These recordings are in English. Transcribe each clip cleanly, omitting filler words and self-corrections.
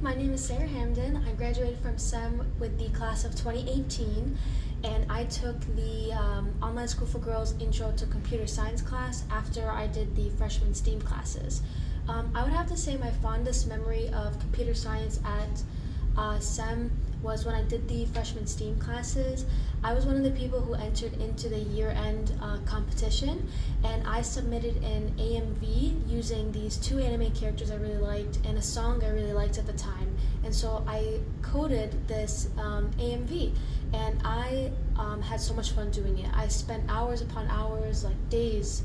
my name is Sarah Hamdan. I graduated from SEM with the class of 2018, and I took the Online School for Girls Intro to Computer Science class after I did the freshman STEAM classes. I would have to say my fondest memory of computer science at SEM was when I did the freshman STEAM classes. I was one of the people who entered into the year-end competition, and I submitted an AMV using these two anime characters I really liked and a song I really liked at the time. And so I coded this AMV, and I had so much fun doing it. I spent hours upon hours, like days,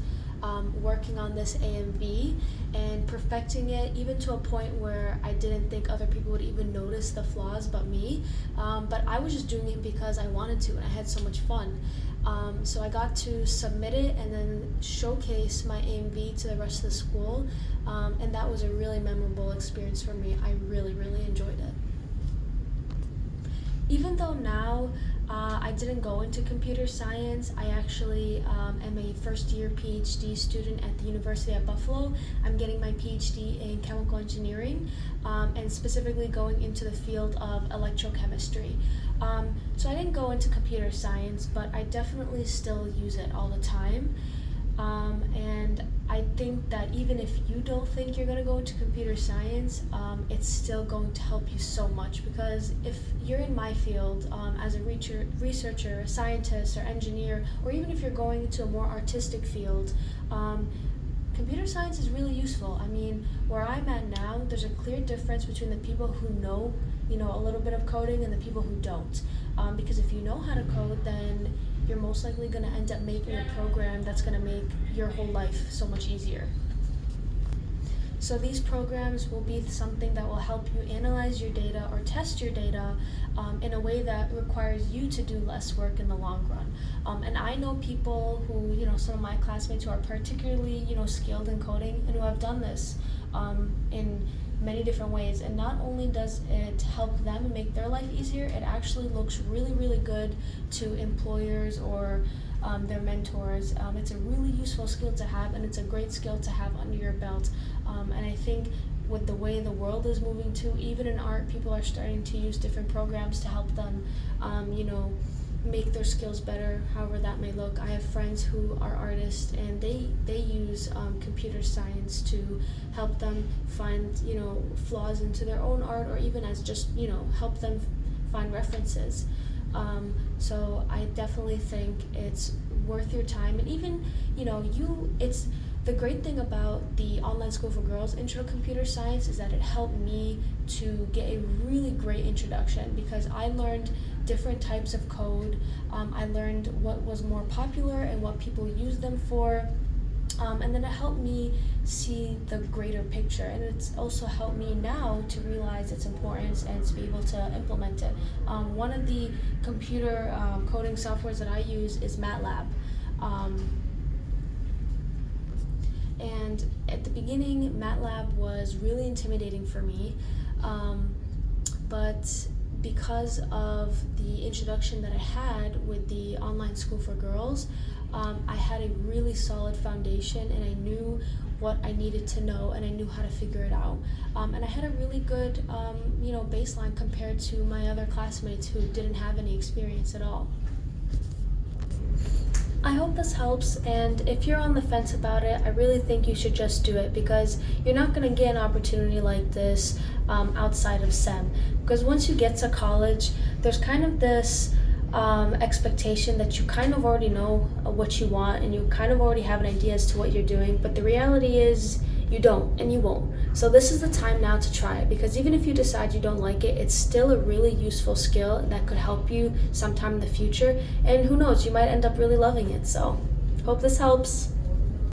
working on this AMV and perfecting it, even to a point where I didn't think other people would even notice the flaws but me. But I was just doing it because I wanted to, and I had so much fun. So I got to submit it and then showcase my AMV to the rest of the school, and that was a really memorable experience for me. I really, really enjoyed it. Even though now I didn't go into computer science, I actually am a first-year PhD student at the University of Buffalo. I'm getting my PhD in chemical engineering, and specifically going into the field of electrochemistry. So I didn't go into computer science, but I definitely still use it all the time. And I think that even if you don't think you're going to go into computer science, it's still going to help you so much, because if you're in my field as a researcher, a scientist, or engineer, or even if you're going into a more artistic field, computer science is really useful. I mean, where I'm at now, there's a clear difference between the people who know, a little bit of coding and the people who don't. Because if you know how to code, then you're most likely going to end up making a program that's going to make your whole life so much easier. So these programs will be something that will help you analyze your data or test your data in a way that requires you to do less work in the long run. And I know people who, some of my classmates who are particularly, skilled in coding and who have done this in many different ways. And not only does it help them and make their life easier, it actually looks really, really good to employers or their mentors. It's a really useful skill to have, and it's a great skill to have under your belt. And I think with the way the world is moving to, even in art, people are starting to use different programs to help them, make their skills better, however that may look. I have friends who are artists, and they use computer science to help them find, flaws into their own art, or even as just, help them find references. So I definitely think it's worth your time. And even, it's the great thing about the Online School for Girls Intro to Computer Science is that it helped me to get a really great introduction, because I learned different types of code. I learned what was more popular and what people use them for. And then it helped me see the greater picture, and it's also helped me now to realize its importance and to be able to implement it. One of the computer coding softwares that I use is MATLAB. And at the beginning, MATLAB was really intimidating for me, but because of the introduction that I had with the Online School for Girls, I had a really solid foundation, and I knew what I needed to know, and I knew how to figure it out. And I had a really good, baseline compared to my other classmates who didn't have any experience at all. I hope this helps, and if you're on the fence about it, I really think you should just do it, because you're not going to get an opportunity like this outside of SEM. Because once you get to college, there's kind of this expectation that you kind of already know what you want, and you kind of already have an idea as to what you're doing, but the reality is you don't, and you won't. So this is the time now to try it, because even if you decide you don't like it, it's still a really useful skill that could help you sometime in the future, and who knows, you might end up really loving it. So hope this helps.